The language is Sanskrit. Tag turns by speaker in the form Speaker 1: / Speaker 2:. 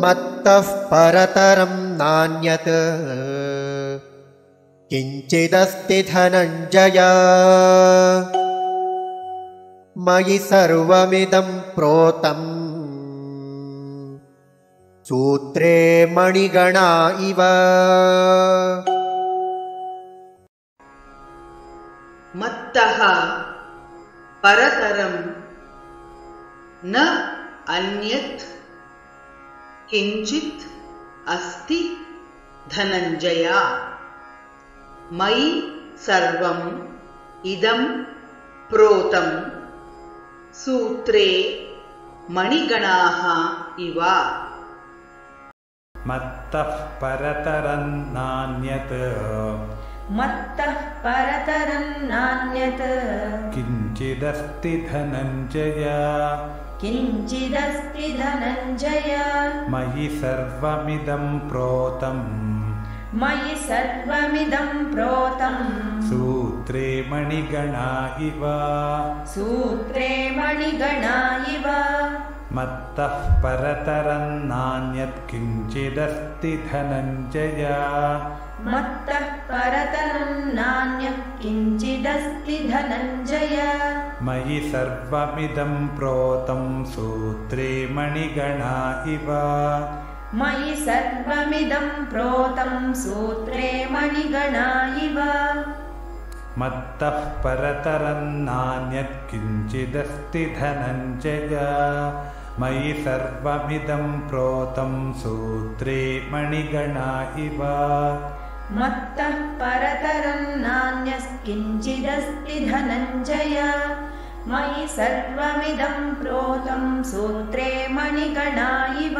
Speaker 1: मत्तः परतरं नान्यत् किञ्चिदस्ति धनञ्जय मयि सर्वमिदं प्रोतं सूत्रे मणिगणा इव।
Speaker 2: मत्तः परतरं न अन्यत् किञ्चित् अस्ति धनञ्जय मयि सर्वम् इदं प्रोतं सूत्रे मणिगणाः इव।
Speaker 3: मत्तः परतरं नान्यत् किञ्चिदस्ति धनञ्जय मयि सर्वमिदं प्रोतं सूत्रे मणिगणा इव। मत्तः परतरं नान्यत् किञ्चिदस्ति धनञ्जय मयि सर्वमिदं प्रोतं सूत्रे मणिगणा इव। मत्तः परतरं नान्यत् किञ्चिदस्ति धनञ्जय मयि सर्वमिदं प्रोतं सूत्रे मणिगणा इव।
Speaker 4: मत्तः परतरं नान्यत्किञ्चिदस्ति धनञ्जय मयि सर्वमिदं प्रोतं सूत्रे मणिगणा इव।